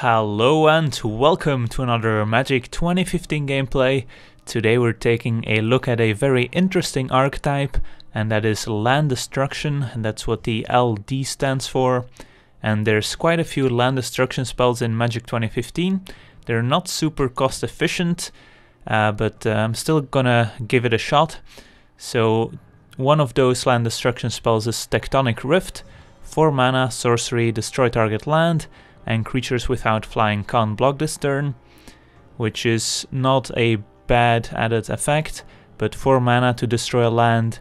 Hello and welcome to another Magic 2015 gameplay. Today we're taking a look at a very interesting archetype, and that is land destruction, and that's what the LD stands for. And there's quite a few land destruction spells in Magic 2015. They're not super cost efficient, but I'm still gonna give it a shot. So one of those land destruction spells is Tectonic Rift. 4 mana, sorcery, destroy target land, and creatures without flying can't block this turn, which is not a bad added effect, but 4 mana to destroy a land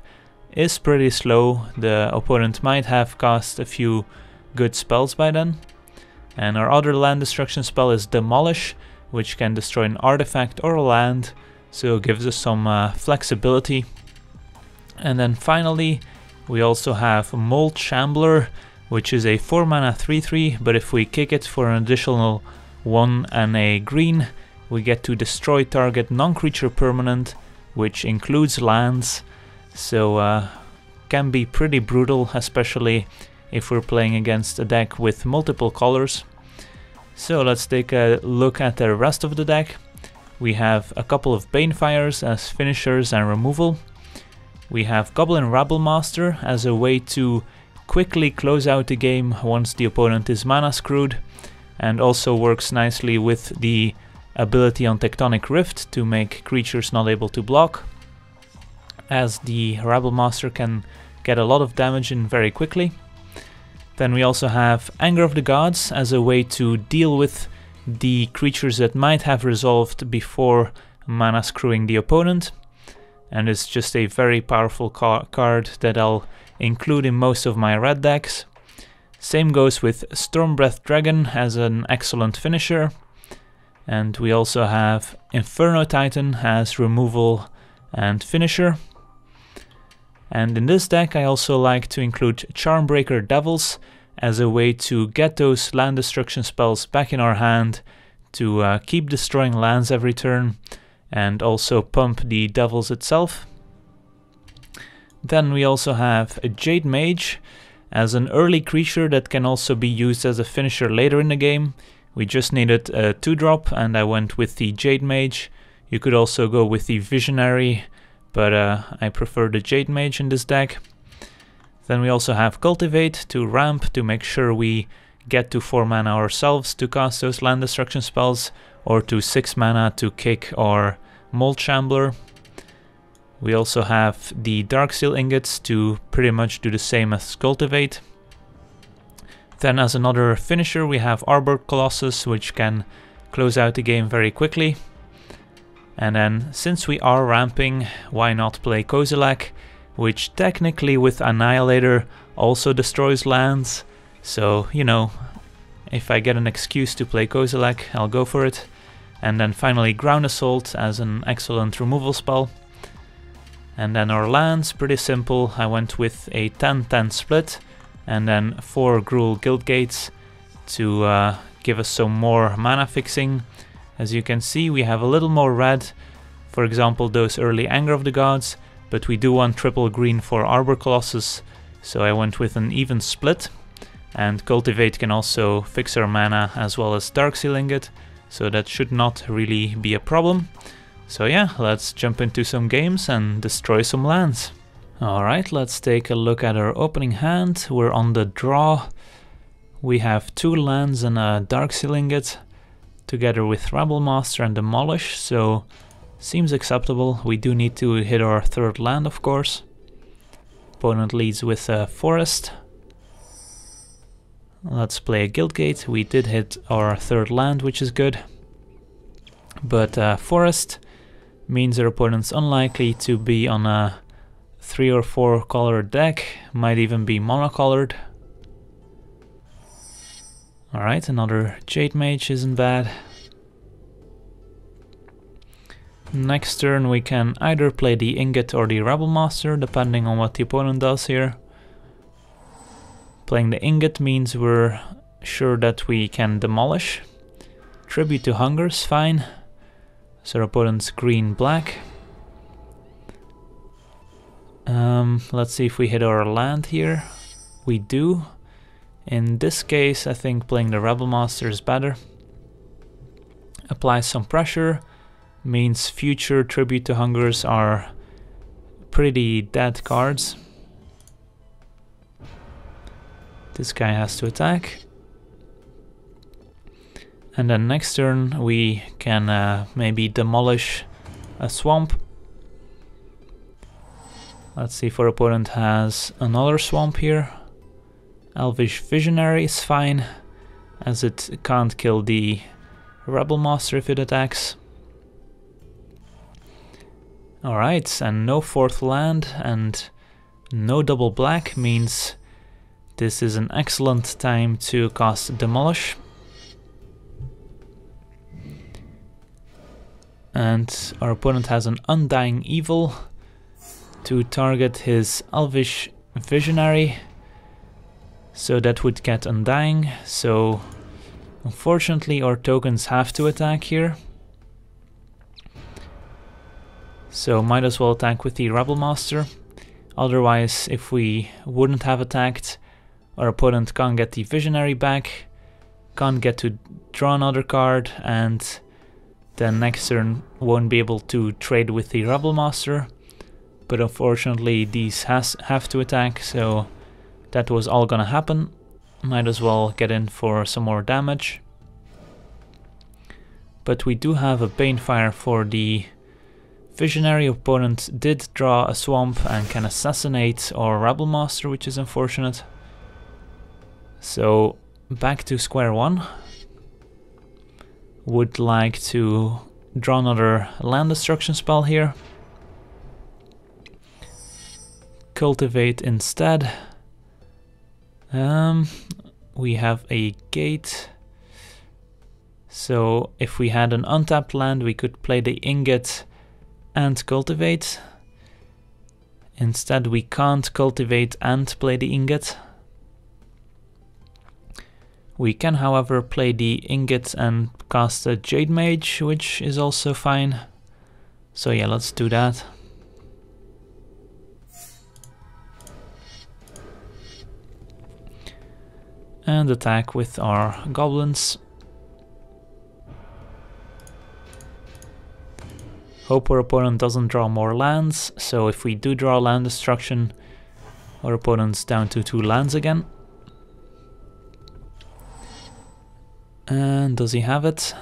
is pretty slow. The opponent might have cast a few good spells by then. And our other land destruction spell is Demolish, which can destroy an artifact or a land, so it gives us some flexibility. And then finally we also have Mold Shambler, which is a 4 mana 3/3, but if we kick it for an additional 1 and a green, we get to destroy target non-creature permanent, which includes lands, so can be pretty brutal, especially if we're playing against a deck with multiple colors. So let's take a look at the rest of the deck. We have a couple of Banefires as finishers and removal. We have Goblin Rabblemaster as a way to quickly close out the game once the opponent is mana screwed, and also works nicely with the ability on Tectonic Rift to make creatures not able to block, as the Rabblemaster can get a lot of damage in very quickly. Then we also have Anger of the Gods as a way to deal with the creatures that might have resolved before mana screwing the opponent, and it's just a very powerful card that I'll include in most of my red decks. Same goes with Stormbreath Dragon as an excellent finisher. And we also have Inferno Titan as removal and finisher. And in this deck I also like to include Charmbreaker Devils as a way to get those land destruction spells back in our hand to keep destroying lands every turn, and also pump the Devils itself. Then we also have a Jade Mage as an early creature that can also be used as a finisher later in the game. We just needed a 2-drop and I went with the Jade Mage. You could also go with the Visionary, but I prefer the Jade Mage in this deck. Then we also have Cultivate to ramp to make sure we get to 4 mana ourselves to cast those land destruction spells, or to 6 mana to kick our Mold Shambler. We also have the Darksteel Ingots to pretty much do the same as Cultivate. Then as another finisher we have Arbor Colossus, which can close out the game very quickly. And then since we are ramping, why not play Kozilek, which technically with Annihilator also destroys lands. So, you know, if I get an excuse to play Kozilek, I'll go for it. And then finally Ground Assault as an excellent removal spell. And then our lands, pretty simple. I went with a 10-10 split, and then 4 Gruul Guildgates to give us some more mana fixing. As you can see, we have a little more red, for example those early Anger of the Gods, but we do want triple green for Arbor Colossus, so I went with an even split. And Cultivate can also fix our mana as well as Darksteel Ingot, so that should not really be a problem. So yeah, let's jump into some games and destroy some lands. Alright, let's take a look at our opening hand. We're on the draw. We have 2 lands and a Darksteel Ingot, together with Rabblemaster and Demolish, so seems acceptable. We do need to hit our 3rd land, of course. Opponent leads with a Forest. Let's play a Guildgate. We did hit our 3rd land, which is good. But Forest means our opponent's unlikely to be on a 3 or 4 color deck, might even be monocolored. Alright, another Jade Mage isn't bad. Next turn we can either play the Ingot or the Rabblemaster, depending on what the opponent does here. Playing the Ingot means we're sure that we can demolish. Tribute to Hunger's fine. So our opponent's green-black. Let's see if we hit our land here. We do. In this case, I think playing the Rabblemaster is better. applies some pressure, means future Tribute to Hungers are pretty dead cards. This guy has to attack. And then next turn we can maybe demolish a swamp. Let's see if our opponent has another swamp here. Elvish Visionary is fine, as it can't kill the Rebel Master if it attacks. Alright, and no fourth land and no double black means this is an excellent time to cast Demolish. And our opponent has an Undying Evil to target his Elvish Visionary, so that would get Undying. So unfortunately our tokens have to attack here. So might as well attack with the Rebel Master. Otherwise, if we wouldn't have attacked, our opponent can't get the Visionary back, can't get to draw another card, and then next turn won't be able to trade with the Rebel Master. But unfortunately these have to attack, so that was all gonna happen. Might as well get in for some more damage. But we do have a Banefire for the Visionary. Opponent did draw a swamp and can assassinate our Rebel Master, which is unfortunate. So back to square one. Would like to draw another land destruction spell here. Cultivate instead. We have a gate. So if we had an untapped land, we could play the Ingot and cultivate. Instead we can't cultivate and play the Ingot. We can, however, play the Ingot and cast a Jade Mage, which is also fine. So yeah, let's do that. And attack with our goblins. Hope our opponent doesn't draw more lands, so if we do draw land destruction, our opponent's down to 2 lands again. And does he have it?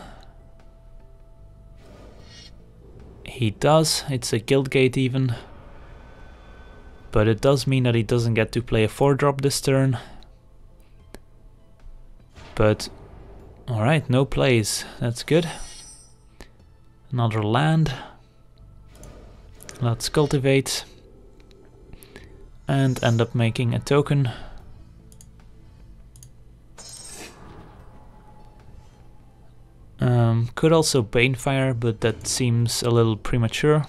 He does. It's a guild gate even. But it does mean that he doesn't get to play a 4-drop this turn. But alright, no plays. That's good. Another land. Let's cultivate. And end up making a token. Could also Banefire, but that seems a little premature.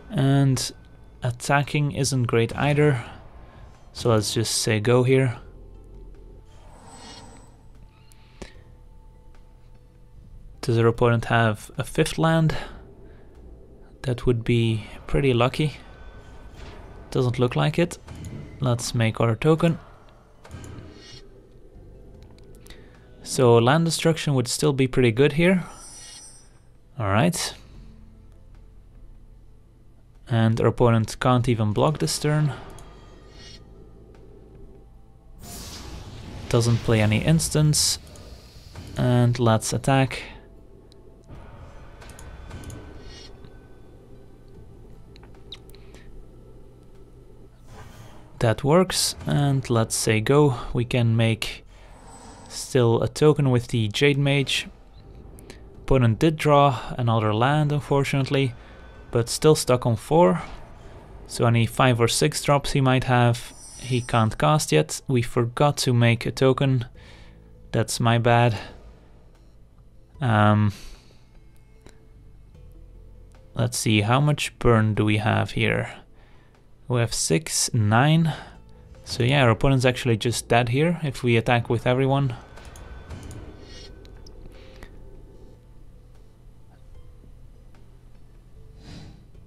And attacking isn't great either. So let's just say go here. Does our opponent have a 5th land? That would be pretty lucky. Doesn't look like it. Let's make our token. So land destruction would still be pretty good here. Alright. And our opponent can't even block this turn. Doesn't play any instants. And let's attack. That works, and let's say go. We can make still a token with the Jade Mage. Opponent did draw another land, unfortunately, but still stuck on 4. So any 5 or 6 drops he might have, he can't cast yet. We forgot to make a token. That's my bad. Let's see, how much burn do we have here? We have 6, 9. So yeah, our opponent's actually just dead here if we attack with everyone.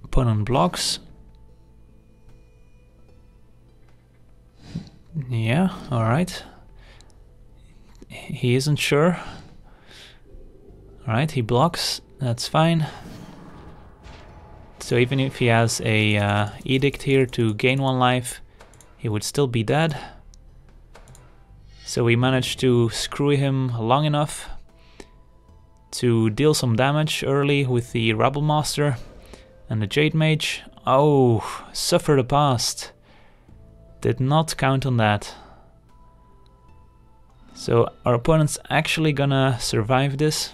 Opponent blocks. Yeah, alright. He isn't sure. Alright, he blocks, that's fine. So even if he has a edict here to gain 1 life, he would still be dead. So we managed to screw him long enough to deal some damage early with the Rebel Master and the Jade Mage. Oh, suffer the past. Did not count on that. So our opponent's actually gonna survive this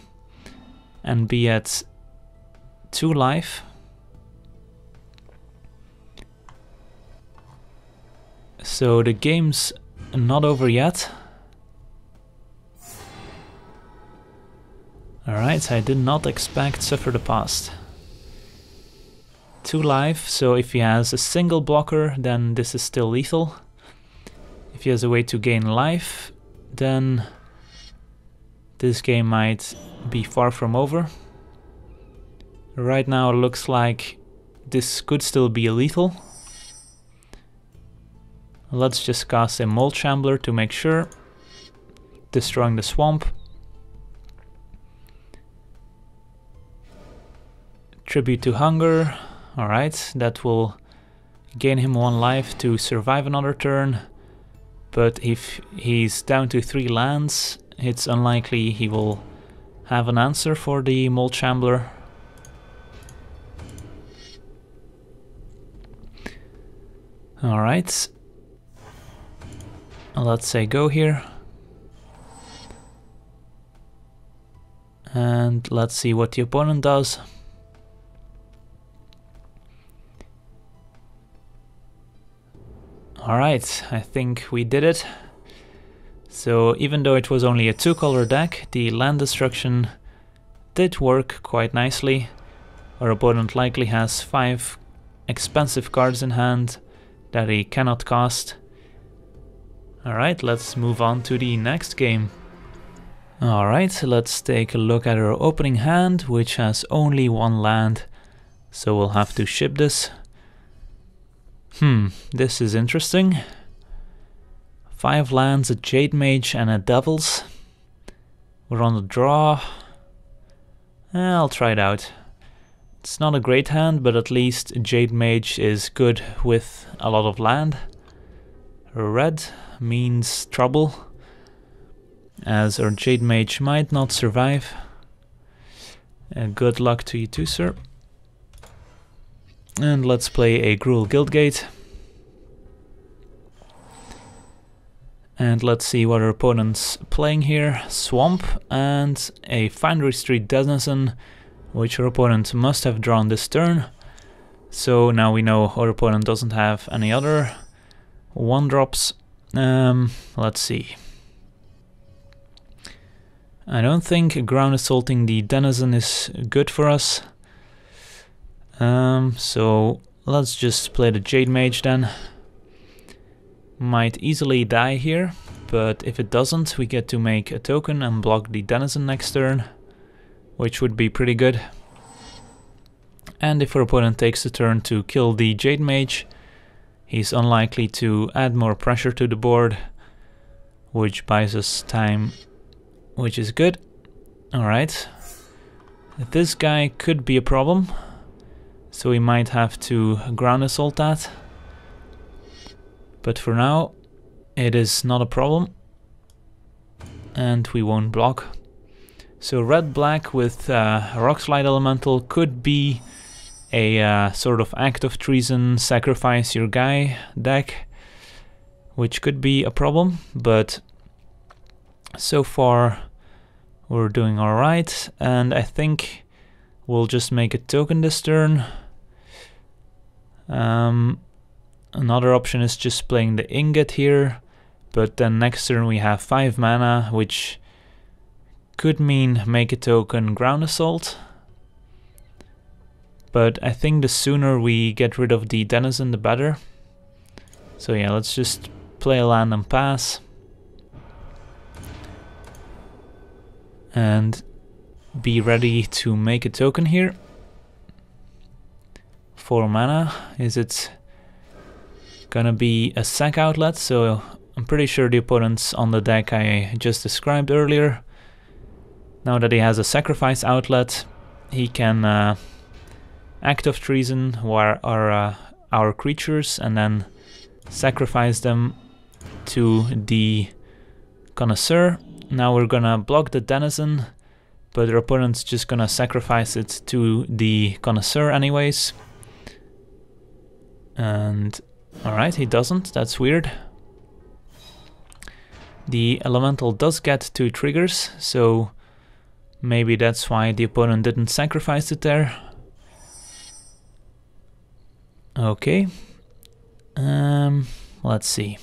and be at 2 life. So the game's not over yet. Alright, I did not expect suffer the past. 2 life, so if he has a single blocker, then this is still lethal. If he has a way to gain life, then this game might be far from over. Right now it looks like this could still be lethal. Let's just cast a Mold Shambler to make sure. Destroying the swamp. Tribute to Hunger. Alright, that will gain him 1 life to survive another turn. But if he's down to 3 lands, it's unlikely he will have an answer for the Mold Shambler. Alright. Let's say go here. And let's see what the opponent does. Alright, I think we did it. So even though it was only a 2-color deck, the land destruction did work quite nicely. Our opponent likely has 5 expensive cards in hand that he cannot cast. Alright, let's move on to the next game. Alright, let's take a look at our opening hand, which has only 1 land, so we'll have to ship this. This is interesting. 5 lands, a Jade Mage and a Devils. We're on the draw. I'll try it out. It's not a great hand, but at least Jade Mage is good with a lot of land. Red means trouble, as our Jade Mage might not survive. Good luck to you too, sir. And let's play a Gruul Guildgate. And let's see what our opponent's playing here. Swamp and a Foundry Street Denizen, which our opponent must have drawn this turn. So now we know our opponent doesn't have any other 1-drops. Let's see. I don't think ground assaulting the Denizen is good for us. So let's just play the Jade Mage then. Might easily die here, but if it doesn't, we get to make a token and block the Denizen next turn, which would be pretty good. And if our opponent takes the turn to kill the Jade Mage, he's unlikely to add more pressure to the board, which buys us time, which is good. Alright. This guy could be a problem, so we might have to ground assault that. But for now, it is not a problem, and we won't block. So red-black with Rockslide Elemental could be a sort of act of treason, sacrifice your guy deck, which could be a problem, but so far we're doing alright, and I think we'll just make a token this turn. Another option is just playing the Ingot here, but then next turn we have 5 mana, which could mean make a token ground assault. But I think the sooner we get rid of the Denizen, the better. So yeah, let's just play a land and pass. And be ready to make a token here. 4 mana. Is it gonna be a sack outlet? So I'm pretty sure the opponent's on the deck I just described earlier. Now that he has a sacrifice outlet, he can act of treason our creatures and then sacrifice them to the Connoisseur. Now we're gonna block the Denizen, but our opponent's just gonna sacrifice it to the Connoisseur anyways. And alright, he doesn't, that's weird. The Elemental does get 2 triggers, so maybe that's why the opponent didn't sacrifice it there. Okay. Let's see.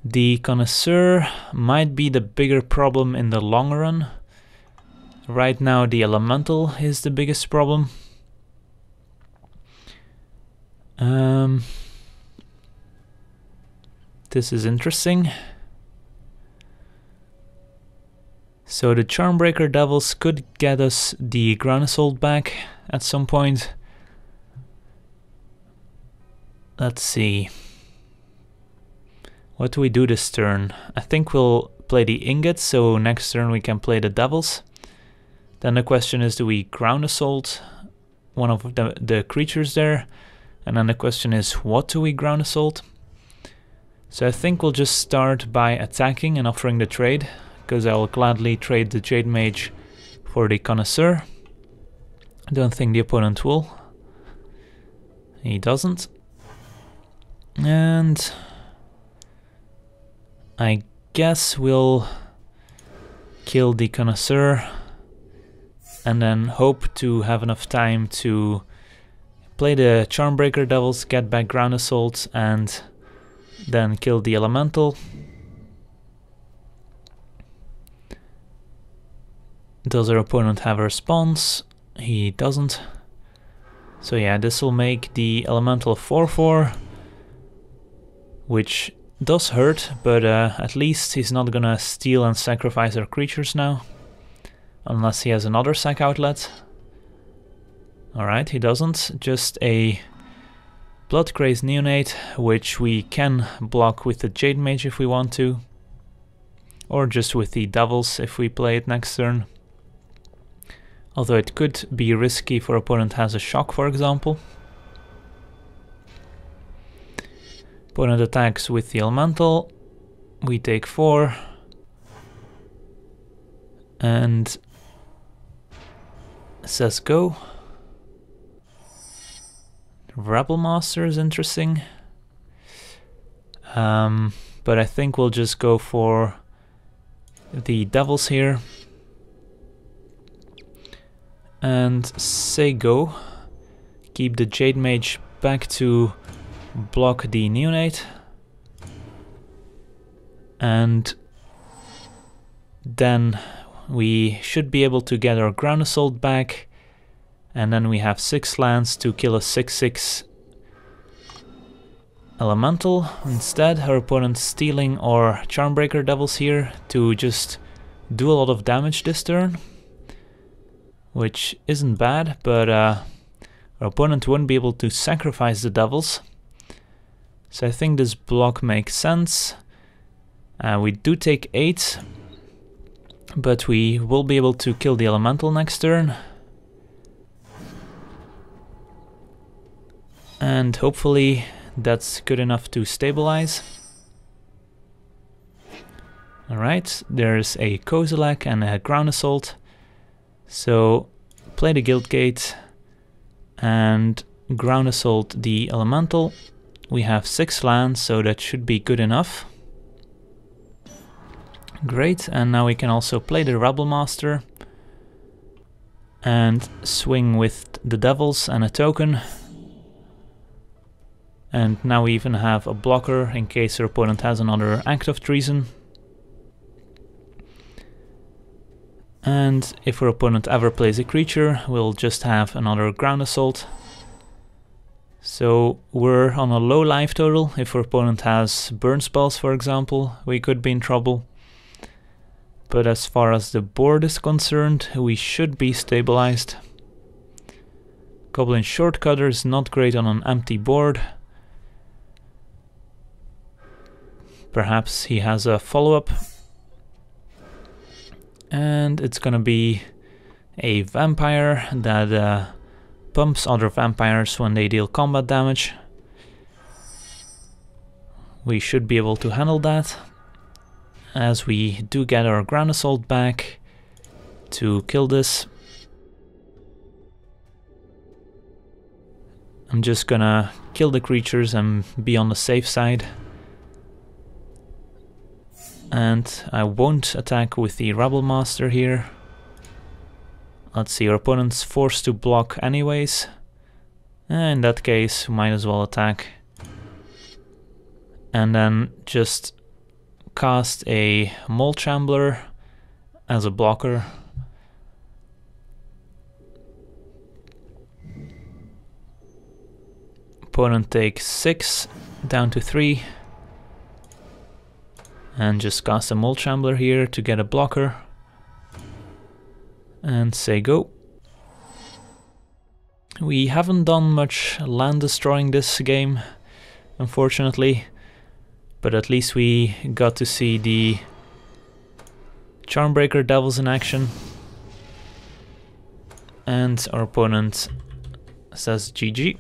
The Connoisseur might be the bigger problem in the long run. Right now the Elemental is the biggest problem. This is interesting. So the Charmbreaker Devils could get us the Ground Assault back at some point. Let's see. What do we do this turn? I think we'll play the Ingot, so next turn we can play the Devils. Then the question is, do we Ground Assault one of the creatures there? And then the question is, what do we Ground Assault? So I think we'll just start by attacking and offering the trade, because I will gladly trade the Jade Mage for the Connoisseur. I don't think the opponent will. He doesn't. And I guess we'll kill the Connoisseur and then hope to have enough time to play the Charmbreaker Devils, get back Ground Assault, and then kill the Elemental. Does our opponent have a response? He doesn't. So yeah, this will make the Elemental 4/4, which does hurt, but at least he's not gonna steal and sacrifice our creatures now. Unless he has another sack outlet. Alright, he doesn't. Just a Bloodcrazed Neonate, which we can block with the Jade Mage if we want to. Or just with the Devils if we play it next turn. Although it could be risky if our opponent has a Shock, for example. Opponent attacks with the Elemental. We take 4. And says go. Rebel Master is interesting. But I think we'll just go for the Devils here. And say go. Keep the Jade Mage back to block the Neonate. And then we should be able to get our Ground Assault back. And then we have 6 lands to kill a 6/6 Elemental. Instead, our opponent's stealing our Charmbreaker Devils here to just do a lot of damage this turn. Which isn't bad, but our opponent won't be able to sacrifice the Devils. So I think this block makes sense. We do take 8, but we will be able to kill the Elemental next turn. And hopefully that's good enough to stabilize. Alright, there's a Kozilek and a Ground Assault. So play the Guildgate and Ground Assault the Elemental. We have 6 lands, so that should be good enough. Great, and now we can also play the Rebel Master and swing with the Devils and a token. And now we even have a blocker in case our opponent has another Act of Treason. And if our opponent ever plays a creature, we'll just have another Ground Assault. So we're on a low life total. If our opponent has burn spells, for example, we could be in trouble. But as far as the board is concerned, we should be stabilized. Goblin Shortcutter is not great on an empty board. Perhaps he has a follow-up. And it's gonna be a vampire that pumps other vampires when they deal combat damage. We should be able to handle that, as we do get our ground assault back to kill this. I'm just gonna kill the creatures and be on the safe side. And I won't attack with the Rebel Master here. Let's see, our opponent's forced to block anyways. In that case, might as well attack. And then just cast a Mole Chambler as a blocker. Opponent takes 6, down to 3. And just cast a Mole Chambler here to get a blocker. And say go. We haven't done much land destroying this game, unfortunately. But at least we got to see the Charmbreaker Devils in action. And our opponent says GG.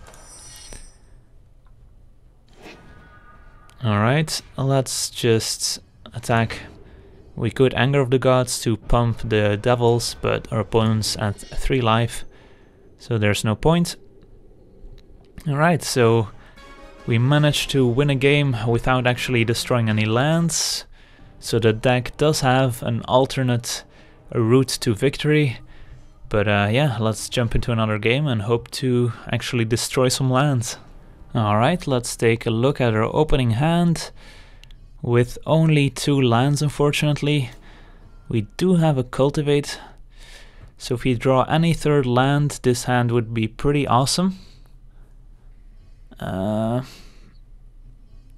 Alright, let's just attack. We could Anger of the Gods to pump the Devils, but our opponent's at 3 life, so there's no point. Alright, so we managed to win a game without actually destroying any lands. So the deck does have an alternate route to victory. But yeah, let's jump into another game and hope to actually destroy some lands. Alright, let's take a look at our opening hand. With only 2 lands, unfortunately. We do have a Cultivate. So if we draw any 3rd land, this hand would be pretty awesome.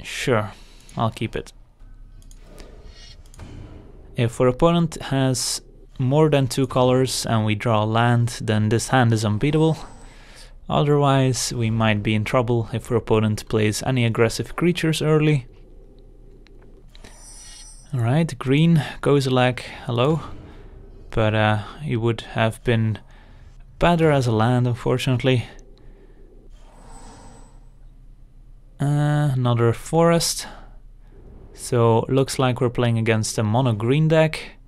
Sure, I'll keep it. If our opponent has more than 2 colors and we draw a land, then this hand is unbeatable. Otherwise, we might be in trouble if our opponent plays any aggressive creatures early. Alright, green, Kozilek, hello. But he would have been better as a land, unfortunately. Another forest. So looks like we're playing against a mono green deck.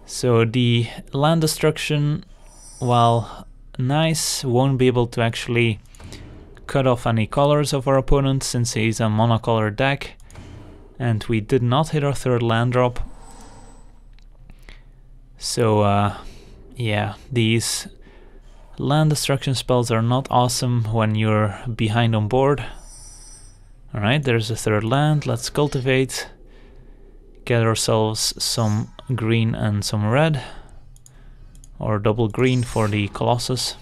So the land destruction, while nice, won't be able to actually cut off any colors of our opponent since he's a monocolor deck. And we did not hit our 3rd land drop. So yeah, these land destruction spells are not awesome when you're behind on board. Alright, there's a 3rd land, let's cultivate. Get ourselves some green and some red. Or double green for the Colossus.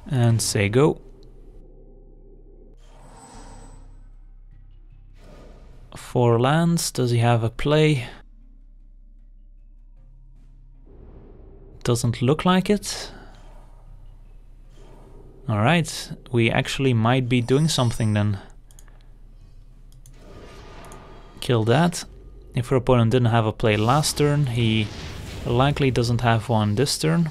And say go. 4 lands, does he have a play? Doesn't look like it. Alright, we actually might be doing something then. Kill that. If our opponent didn't have a play last turn, he likely doesn't have one this turn.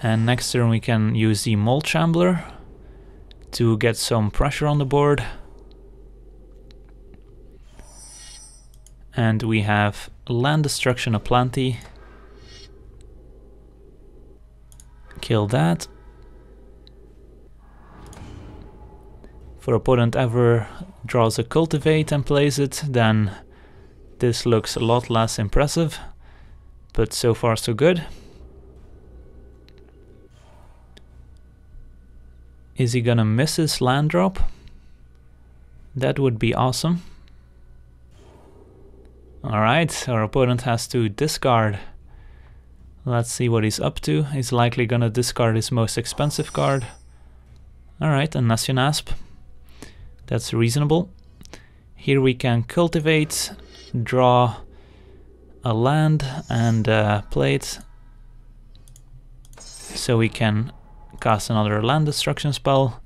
And next turn we can use the Mole Chambler to get some pressure on the board. And we have land destruction aplenty. Kill that. If our opponent ever draws a Cultivate and plays it, then this looks a lot less impressive. But so far so good. Is he gonna miss his land drop? That would be awesome. Alright, our opponent has to discard. Let's see what he's up to. He's likely gonna discard his most expensive card. Alright, a Nationasp. That's reasonable. Here we can cultivate, draw a land and play it. So we can cast another land destruction spell.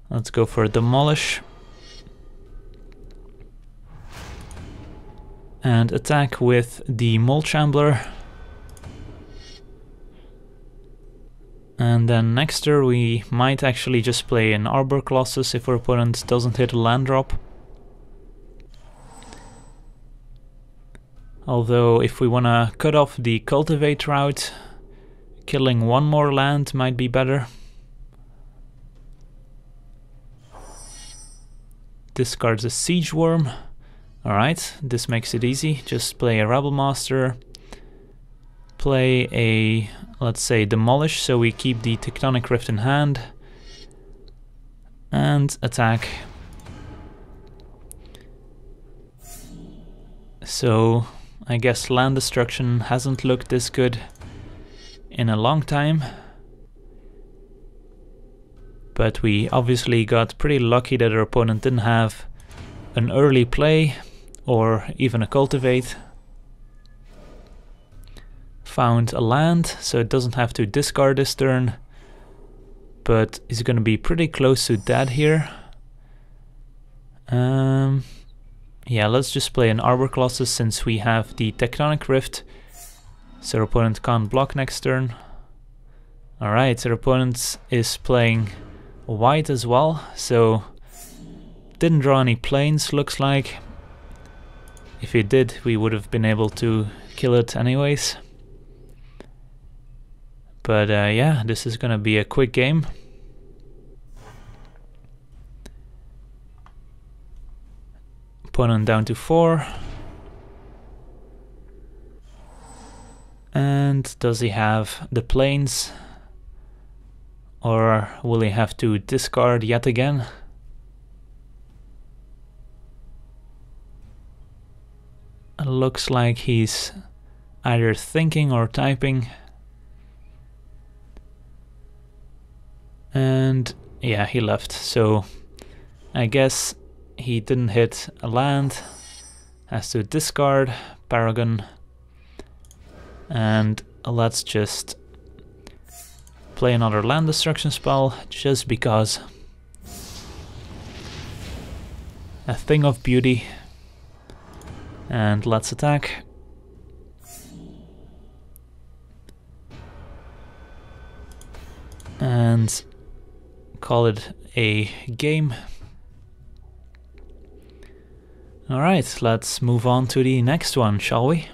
Let's go for Demolish. and attack with the Mold Shambler. And then next turn we might actually just play an Arbor Colossus if our opponent doesn't hit a land drop. Although if we want to cut off the Cultivate route, killing one more land might be better. Discards a Siege Worm. Alright, this makes it easy. Just play a Rebel Master. Play a, let's say, Demolish, so we keep the Tectonic Rift in hand. And attack. So, I guess land destruction hasn't looked this good in a long time. But we obviously got pretty lucky that our opponent didn't have an early play or even a Cultivate. Found a land, so it doesn't have to discard this turn, but is going to be pretty close to dead here. Yeah, let's just play an Arbor Colossus since we have the Tectonic Rift, so our opponent can't block next turn. Alright, our opponent is playing white as well, so didn't draw any planes, looks like. If he did, we would have been able to kill it anyways. But yeah, this is gonna be a quick game. Opponent down to 4. And does he have the planes? Or will he have to discard yet again? It looks like he's either thinking or typing. And yeah, he left, so I guess he didn't hit a land. Has to discard Paragon. And let's just play another land destruction spell, just because. A Thing of Beauty. And let's attack. And call it a game. Alright, let's move on to the next one, shall we?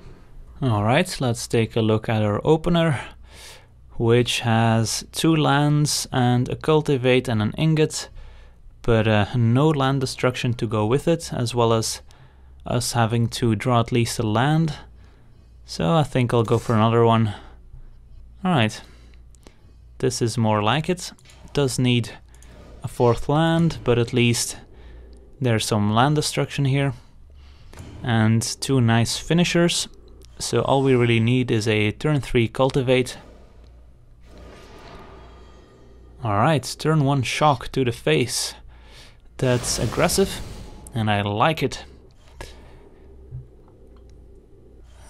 Alright, let's take a look at our opener, which has 2 lands and a Cultivate and an Ingot, but no land destruction to go with it, as well as us having to draw at least a land. So I think I'll go for another one. Alright, this is more like it. Does need a 4th land, but at least there's some land destruction here. And 2 nice finishers. So all we really need is a turn 3 Cultivate. Alright, turn 1 Shock to the face. That's aggressive, and I like it.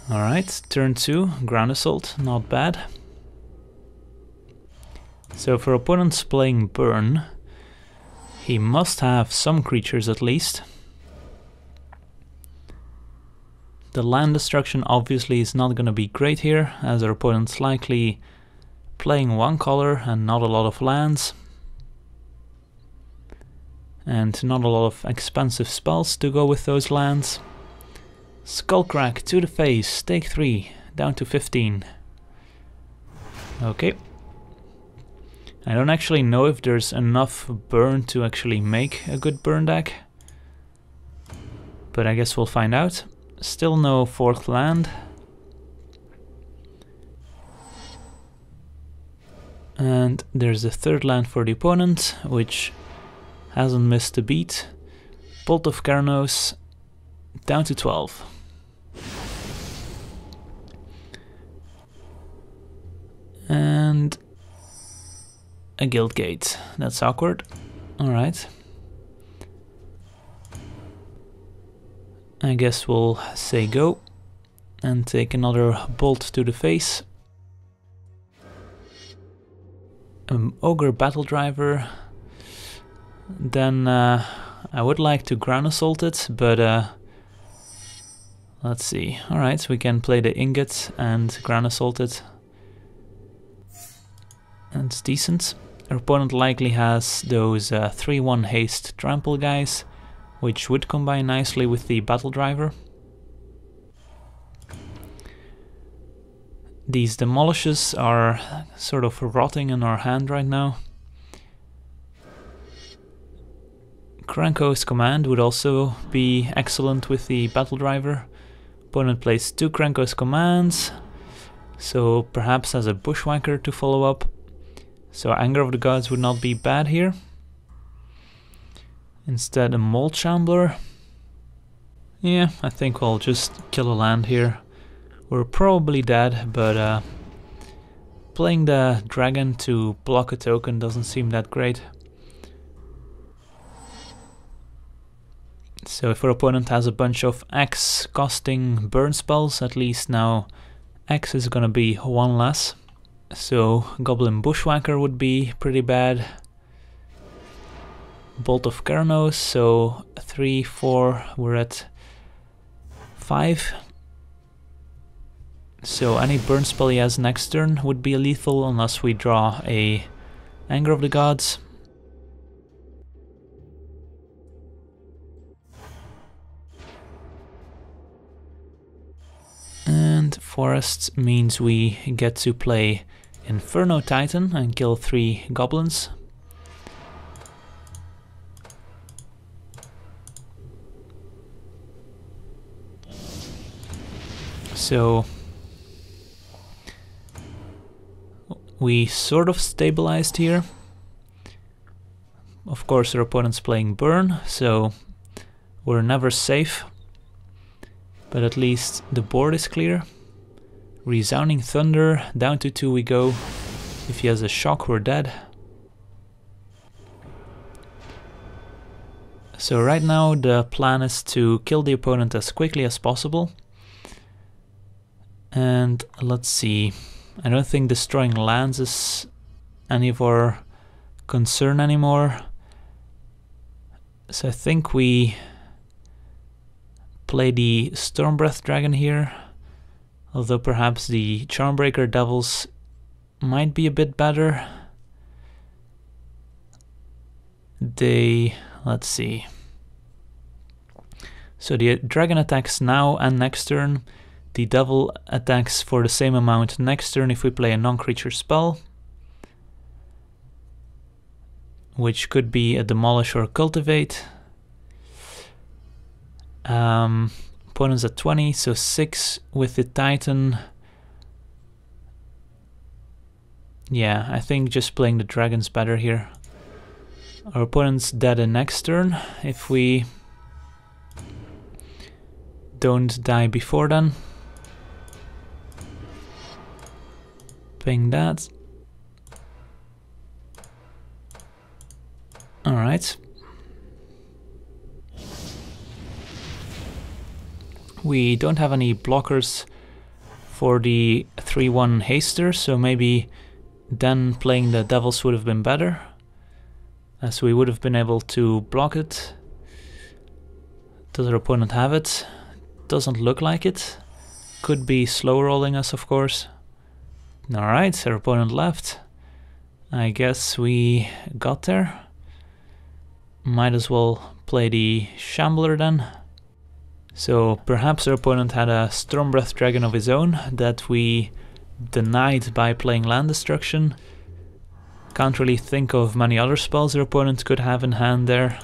Alright, turn 2 Ground Assault, not bad. So if our opponent's playing Burn, he must have some creatures at least. The land destruction obviously is not going to be great here, as our opponent's likely playing 1 color and not a lot of lands. And not a lot of expensive spells to go with those lands. Skullcrack to the face, take 3, down to 15. Okay. I don't actually know if there's enough burn to actually make a good burn deck, but I guess we'll find out. Still no 4th land. And there's a 3rd land for the opponent, which hasn't missed a beat. Bolt of Keranos, down to 12. And a Guild Gate. That's awkward. Alright. I guess we'll say go and take another bolt to the face. Ogre Battle Driver. Then I would like to Ground Assault it, but Let's see. Alright, so we can play the Ingot and Ground Assault it. And it's decent. Our opponent likely has those 3-1 haste trample guys, which would combine nicely with the Battle Driver. These Demolishes are sort of rotting in our hand right now. Krenko's Command would also be excellent with the Battle Driver. Opponent plays 2 Krenko's Commands, so perhaps has a Bushwhacker to follow up. So Anger of the Gods would not be bad here. Instead a Mold Shambler. Yeah, I think we'll just kill a land here. We're probably dead, but playing the dragon to block a token doesn't seem that great. So if our opponent has a bunch of X costing burn spells, at least now X is gonna be 1 less. So Goblin Bushwhacker would be pretty bad. Bolt of Keranos, so 3, 4, we're at 5. So any burn spell he has next turn would be lethal unless we draw a Anger of the Gods. And Forest means we get to play Inferno Titan and kill 3 goblins. So we sort of stabilized here. Of course our opponent's playing Burn, so we're never safe. But at least the board is clear. Resounding Thunder, down to 2 we go. If he has a shock, we're dead. So right now the plan is to kill the opponent as quickly as possible. And let's see, I don't think destroying lands is any of our concern anymore. So I think we play the Stormbreath Dragon here. Although perhaps the Charmbreaker Devils might be a bit better. Let's see. So the dragon attacks now and next turn. The devil attacks for the same amount next turn if we play a non-creature spell. Which could be a Demolish or Cultivate. Opponent's at 20, so 6 with the Titan. Yeah, I think just playing the dragon's better here. Our opponent's dead in next turn if we don't die before then. Ping that. Alright. We don't have any blockers for the 3-1 haster, so maybe then playing the devils would have been better, as we would have been able to block it. Does our opponent have it? Doesn't look like it. Could be slow rolling us, of course. Alright, our opponent left. I guess we got there. Might as well play the Shambler then. So perhaps our opponent had a Stormbreath Dragon of his own that we denied by playing land destruction. Can't really think of many other spells our opponent could have in hand there.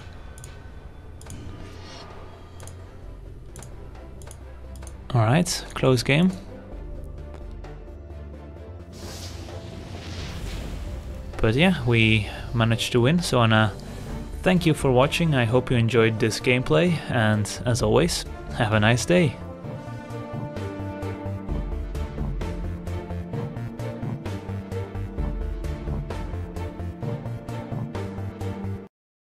Alright, close game. But yeah, we managed to win, so Anna, thank you for watching. I hope you enjoyed this gameplay, and as always, have a nice day.